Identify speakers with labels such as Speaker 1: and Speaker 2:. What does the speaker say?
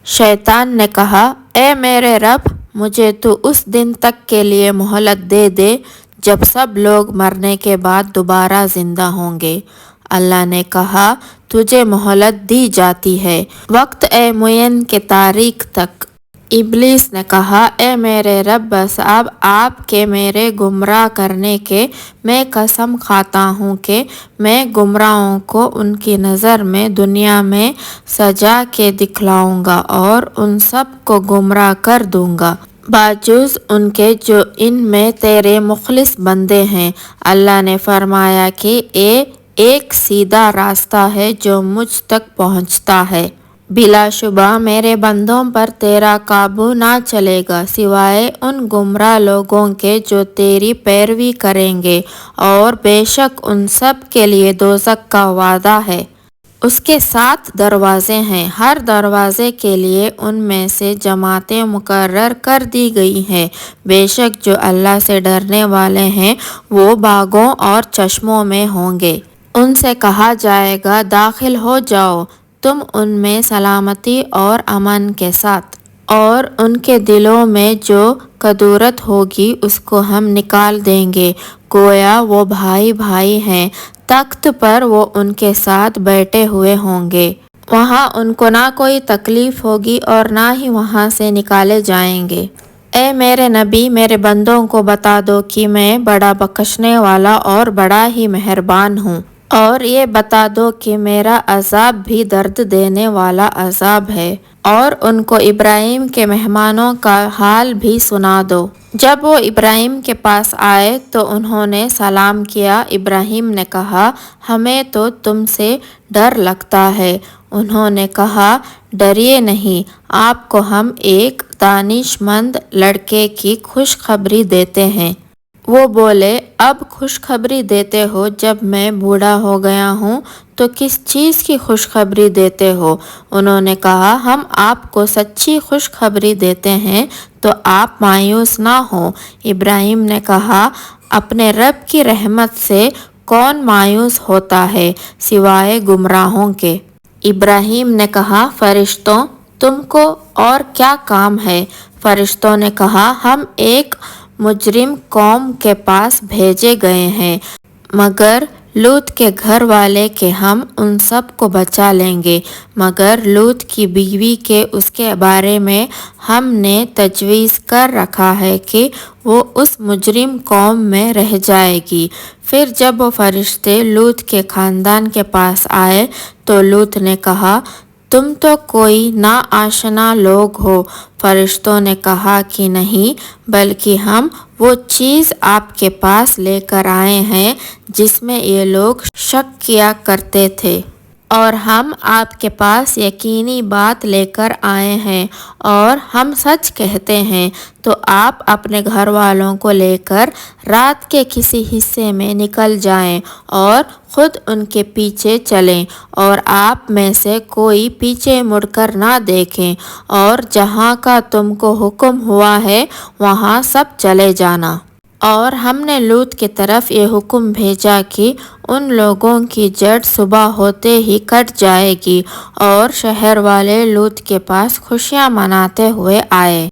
Speaker 1: شیطان نے کہا، اے میرے رب، مجھے تو اس دن تک کے لیے مہلت دے دے جب سب لوگ مرنے کے بعد دوبارہ زندہ ہوں گے۔ اللہ نے کہا، تجھے مہلت دی جاتی ہے، وقت معین کے تاریخ تک۔ ابلیس نے کہا، اے میرے رب، بس اب آپ کے میرے گمراہ کرنے کے میں قسم کھاتا ہوں کہ میں گمراہوں کو ان کی نظر میں دنیا میں سجا کے دکھلاؤں گا اور ان سب کو گمراہ کر دوں گا باوجود ان کے جو ان میں تیرے مخلص بندے ہیں۔ اللہ نے فرمایا کہ ایک سیدھا راستہ ہے جو مجھ تک پہنچتا ہے۔ بلا شبہ میرے بندوں پر تیرا قابو نہ چلے گا سوائے ان گمراہ لوگوں کے جو تیری پیروی کریں گے، اور بے شک ان سب کے لیے دوزخ کا وعدہ ہے۔ اس کے 7 دروازے ہیں، ہر دروازے کے لیے ان میں سے جماعتیں مقرر کر دی گئی ہیں۔ بے شک جو اللہ سے ڈرنے والے ہیں وہ باغوں اور چشموں میں ہوں گے۔ ان سے کہا جائے گا، داخل ہو جاؤ تم ان میں سلامتی اور امن کے ساتھ، اور ان کے دلوں میں جو کدورت ہوگی اس کو ہم نکال دیں گے، گویا وہ بھائی بھائی ہیں۔ تخت پر وہ ان کے ساتھ بیٹھے ہوئے ہوں گے، وہاں ان کو نہ کوئی تکلیف ہوگی اور نہ ہی وہاں سے نکالے جائیں گے۔ اے میرے نبی، میرے بندوں کو بتا دو کہ میں بڑا بخشنے والا اور بڑا ہی مہربان ہوں، اور یہ بتا دو کہ میرا عذاب بھی درد دینے والا عذاب ہے، اور ان کو ابراہیم کے مہمانوں کا حال بھی سنا دو۔ جب وہ ابراہیم کے پاس آئے تو انہوں نے سلام کیا۔ ابراہیم نے کہا، ہمیں تو تم سے ڈر لگتا ہے۔ انہوں نے کہا، ڈریے نہیں، آپ کو ہم ایک دانش مند لڑکے کی خوشخبری دیتے ہیں۔ وہ بولے، اب خوشخبری دیتے ہو جب میں بوڑھا ہو گیا ہوں تو کس چیز کی خوشخبری دیتے ہو؟ انہوں نے کہا، ہم آپ کو سچی خوشخبری دیتے ہیں تو آپ مایوس نہ ہوں۔ ابراہیم نے کہا، اپنے رب کی رحمت سے کون مایوس ہوتا ہے سوائے گمراہوں کے؟ ابراہیم نے کہا، فرشتوں، تم کو اور کیا کام ہے؟ فرشتوں نے کہا، ہم ایک مجرم قوم کے پاس بھیجے گئے ہیں، مگر لوط کے گھر والے کہ ہم ان سب کو بچا لیں گے، مگر لوط کی بیوی کے اس کے بارے میں ہم نے تجویز کر رکھا ہے کہ وہ اس مجرم قوم میں رہ جائے گی۔ پھر جب وہ فرشتے لوط کے خاندان کے پاس آئے تو لوط نے کہا، تم تو کوئی ناآشنا لوگ ہو۔ فرشتوں نے کہا کہ نہیں، بلکہ ہم وہ چیز آپ کے پاس لے کر آئے ہیں جس میں یہ لوگ شک کیا کرتے تھے، اور ہم آپ کے پاس یقینی بات لے کر آئے ہیں، اور ہم سچ کہتے ہیں۔ تو آپ اپنے گھر والوں کو لے کر رات کے کسی حصے میں نکل جائیں اور خود ان کے پیچھے چلیں، اور آپ میں سے کوئی پیچھے مڑ کر نہ دیکھیں، اور جہاں کا تم کو حکم ہوا ہے وہاں سب چلے جانا۔ اور ہم نے لوط کی طرف یہ حکم بھیجا کہ ان لوگوں کی جڑ صبح ہوتے ہی کٹ جائے گی، اور شہر والے لوط کے پاس خوشیاں مناتے ہوئے آئے۔